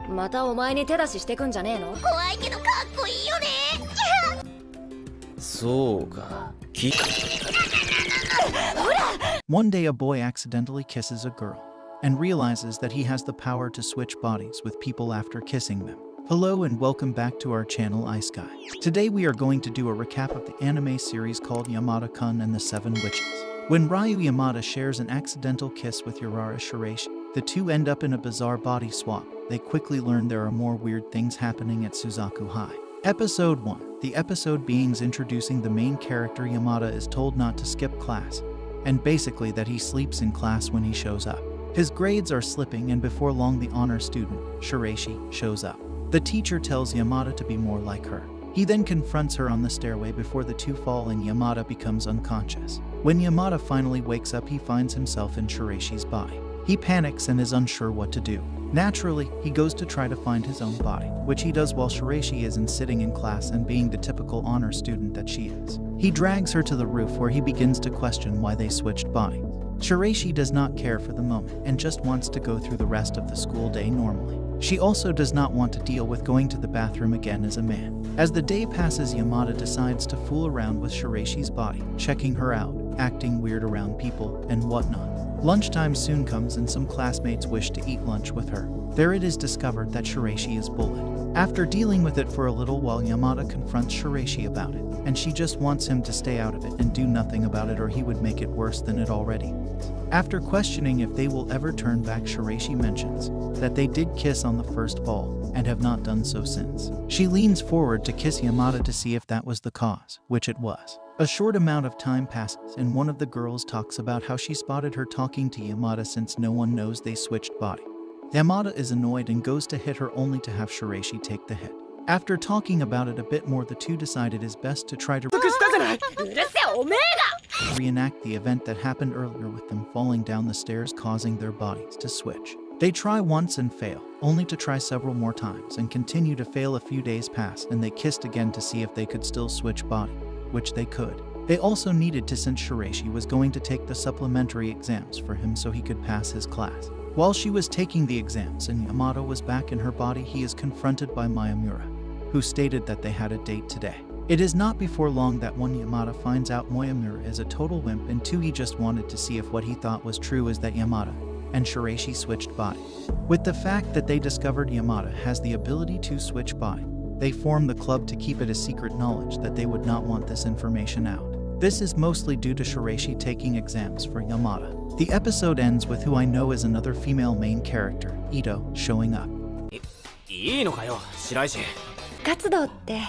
またお前に手出ししてくんじゃねえの？怖いけどかっこいいよね。そうか。One day a boy accidentally kisses a girl and realizes that he has the power to switch bodies with people after kissing them. Hello and welcome back to our channel iSky. Today we are going to do a recap of the anime series called Yamada-kun and the Seven Witches. When Ryu Yamada shares an accidental kiss with Urara Shiraishi, the two end up in a bizarre body swap. They quickly learn there are more weird things happening at Suzaku High. Episode 1. The episode beings introducing the main character. Yamada is told not to skip class, and basically that he sleeps in class when he shows up. His grades are slipping, and before long the honor student, Shiraishi, shows up. The teacher tells Yamada to be more like her. He then confronts her on the stairway before the two fall and Yamada becomes unconscious. When Yamada finally wakes up, he finds himself in Shiraishi's body. He panics and is unsure what to do. Naturally, he goes to try to find his own body, which he does while Shiraishi isn't sitting in class and being the typical honor student that she is. He drags her to the roof where he begins to question why they switched bodies. Shiraishi does not care for the moment and just wants to go through the rest of the school day normally. She also does not want to deal with going to the bathroom again as a man. As the day passes, Yamada decides to fool around with Shiraishi's body, checking her out, acting weird around people, and whatnot. Lunchtime soon comes and some classmates wish to eat lunch with her. There it is discovered that Shiraishi is bullied. After dealing with it for a little while, Yamada confronts Shiraishi about it, and she just wants him to stay out of it and do nothing about it or he would make it worse than it already is. After questioning if they will ever turn back, Shiraishi mentions that they did kiss on the first ball and have not done so since. She leans forward to kiss Yamada to see if that was the cause, which it was. A short amount of time passes and one of the girls talks about how she spotted her talking to Yamada since no one knows they switched body. Yamada is annoyed and goes to hit her only to have Shiraishi take the hit. After talking about it a bit more, the two decide it is best to try to reenact the event that happened earlier with them falling down the stairs causing their bodies to switch. They try once and fail, only to try several more times and continue to fail. A few days pass and they kissed again to see if they could still switch body, which they could. They also needed to since Shiraishi was going to take the supplementary exams for him so he could pass his class. While she was taking the exams and Yamada was back in her body, he is confronted by Mayamura, who stated that they had a date today. It is not before long that one, Yamada finds out Mayamura is a total wimp, and two, he just wanted to see if what he thought was true is that Yamada and Shiraishi switched bodies. With the fact that they discovered Yamada has the ability to switch body, they formed the club to keep it a secret knowledge that they would not want this information out. This is mostly due to Shiraishi taking exams for Yamada. The episode ends with who I know is another female main character, Ito, showing up. いいのかよ、白石。活動って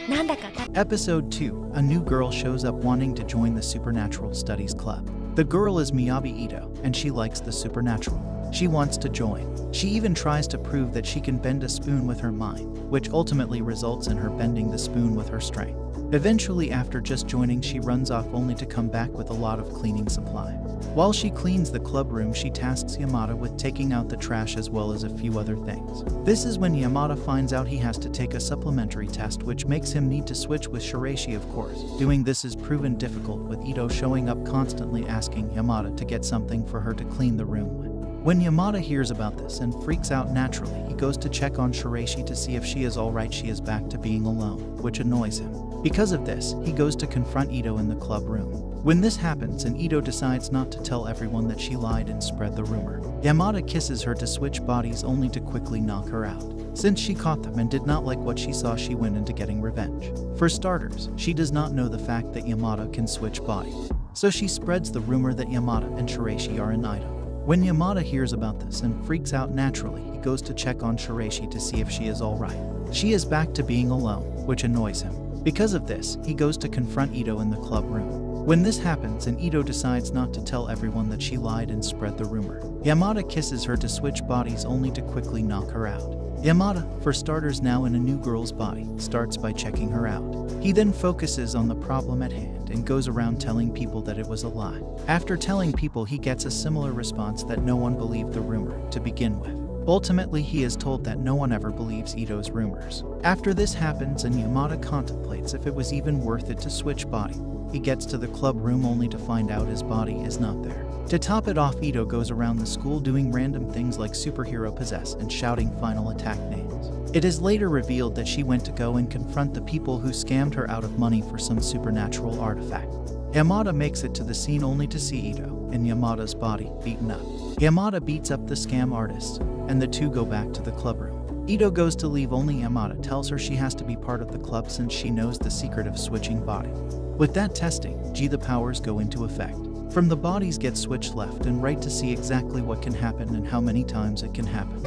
なんだか Episode 2. A new girl shows up wanting to join the Supernatural Studies Club. The girl is Miyabi Ito, and she likes the supernatural. She wants to join. She even tries to prove that she can bend a spoon with her mind, which ultimately results in her bending the spoon with her strength. Eventually, after just joining, she runs off only to come back with a lot of cleaning supply. While she cleans the club room, she tasks Yamada with taking out the trash as well as a few other things. This is when Yamada finds out he has to take a supplementary test, which makes him need to switch with Shiraishi, of course. Doing this is proven difficult, with Ito showing up constantly asking Yamada to get something for her to clean the room with. When Yamada hears about this and freaks out naturally, he goes to check on Shiraishi to see if she is alright. She is back to being alone, which annoys him. Because of this, he goes to confront Ito in the club room. When this happens and Ito decides not to tell everyone that she lied and spread the rumor, Yamada kisses her to switch bodies only to quickly knock her out. Since she caught them and did not like what she saw, she went into getting revenge. For starters, she does not know the fact that Yamada can switch bodies, so she spreads the rumor that Yamada and Shiraishi are an item. When Yamada hears about this and freaks out naturally, he goes to check on Shiraishi to see if she is alright. She is back to being alone, which annoys him. Because of this, he goes to confront Ito in the club room. When this happens and Ito decides not to tell everyone that she lied and spread the rumor, Yamada kisses her to switch bodies only to quickly knock her out. Yamada, for starters now in a new girl's body, starts by checking her out. He then focuses on the problem at hand and goes around telling people that it was a lie. After telling people, he gets a similar response that no one believed the rumor to begin with. Ultimately, he is told that no one ever believes Ito's rumors. After this happens and Yamada contemplates if it was even worth it to switch body, he gets to the club room only to find out his body is not there. To top it off, Ito goes around the school doing random things like superhero possess and shouting final attack names. It is later revealed that she went to go and confront the people who scammed her out of money for some supernatural artifact. Yamada makes it to the scene only to see Ito in Yamada's body beaten up. Yamada beats up the scam artists, and the two go back to the club room. Ito goes to leave, only Yamada tells her she has to be part of the club since she knows the secret of switching bodies. With that testing, the powers go into effect. From the bodies get switched left and right to see exactly what can happen and how many times it can happen.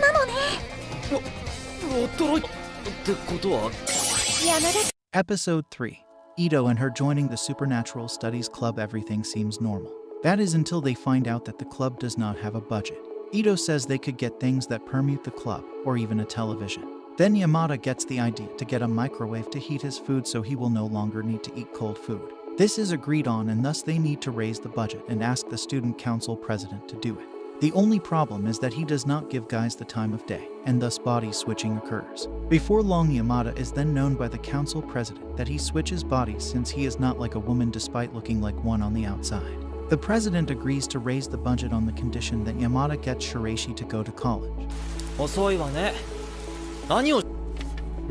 驚いたってことは Episode 3. Ito and her joining the Supernatural Studies Club. Everything seems normal. That is until they find out that the club does not have a budget. Ito says they could get things that permute the club, or even a television. Then Yamada gets the idea to get a microwave to heat his food so he will no longer need to eat cold food. This is agreed on, and thus they need to raise the budget and ask the student council president to do it. The only problem is that he does not give guys the time of day, and thus body switching occurs. Before long, Yamada is then known by the council president that he switches bodies since he is not like a woman despite looking like one on the outside. The president agrees to raise the budget on the condition that Yamada gets Shiraishi to go to college. 遅いわね。何を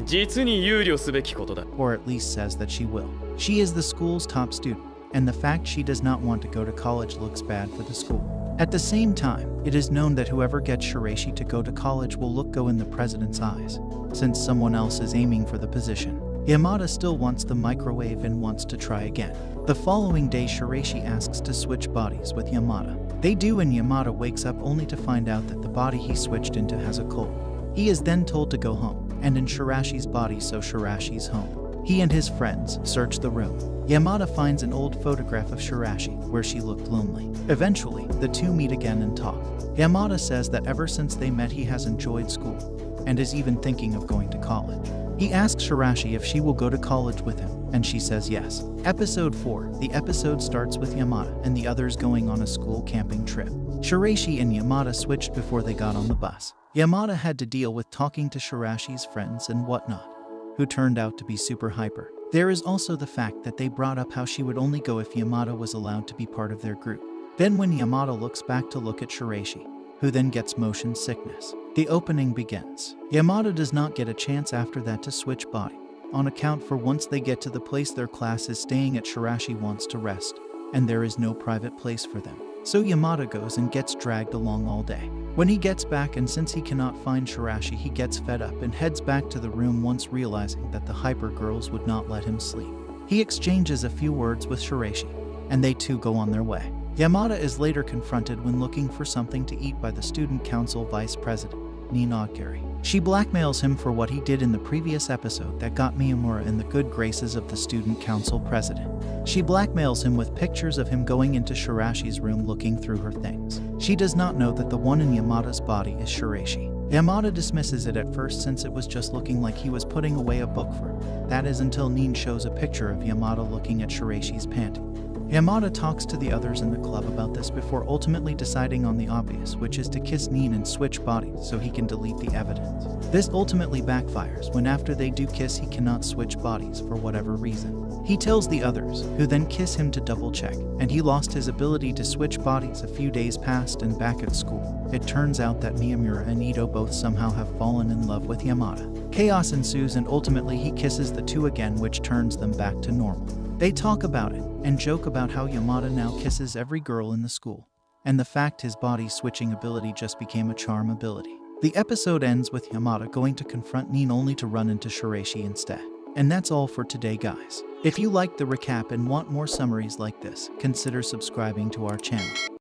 実に憂慮すべきことだ。 Or at least says that she will. She is the school's top student, and the fact she does not want to go to college looks bad for the school. At the same time, it is known that whoever gets Shiraishi to go to college will look go in the president's eyes, since someone else is aiming for the position. Yamada still wants the microwave and wants to try again. The following day, Shiraishi asks to switch bodies with Yamada. They do, and Yamada wakes up only to find out that the body he switched into has a cold. He is then told to go home, and in Shiraishi's body, so Shiraishi's home. He and his friends search the room. Yamada finds an old photograph of Shiraishi where she looked lonely. Eventually, the two meet again and talk. Yamada says that ever since they met he has enjoyed school, and is even thinking of going to college. He asks Shiraishi if she will go to college with him, and she says yes. Episode 4. The episode starts with Yamada and the others going on a school camping trip. Shiraishi and Yamada switched before they got on the bus. Yamada had to deal with talking to Shiraishi's friends and whatnot, who turned out to be super hyper. There is also the fact that they brought up how she would only go if Yamada was allowed to be part of their group. Then when Yamada looks back to look at Shiraishi, who then gets motion sickness, the opening begins. Yamada does not get a chance after that to switch body, on account for once they get to the place their class is staying at, Shiraishi wants to rest, and there is no private place for them. So Yamada goes and gets dragged along all day. When he gets back, and since he cannot find Shiraishi, he gets fed up and heads back to the room, once realizing that the hyper girls would not let him sleep. He exchanges a few words with Shiraishi, and they too go on their way. Yamada is later confronted when looking for something to eat by the student council vice president, Ninagiri. She blackmails him for what he did in the previous episode that got Miyamura in the good graces of the student council president. She blackmails him with pictures of him going into Shiraishi's room looking through her things. She does not know that the one in Yamada's body is Shiraishi. Yamada dismisses it at first since it was just looking like he was putting away a book for her. That is until Nin shows a picture of Yamada looking at Shiraishi's panty. Yamada talks to the others in the club about this before ultimately deciding on the obvious, which is to kiss Nin and switch bodies so he can delete the evidence. This ultimately backfires when after they do kiss he cannot switch bodies for whatever reason. He tells the others, who then kiss him to double check, and he lost his ability to switch bodies. A few days passed, and back at school, it turns out that Miyamura and Ito both somehow have fallen in love with Yamada. Chaos ensues, and ultimately he kisses the two again, which turns them back to normal. They talk about it, and joke about how Yamada now kisses every girl in the school, and the fact his body switching ability just became a charm ability. The episode ends with Yamada going to confront Nin only to run into Shiraishi instead. And that's all for today, guys. If you liked the recap and want more summaries like this, consider subscribing to our channel.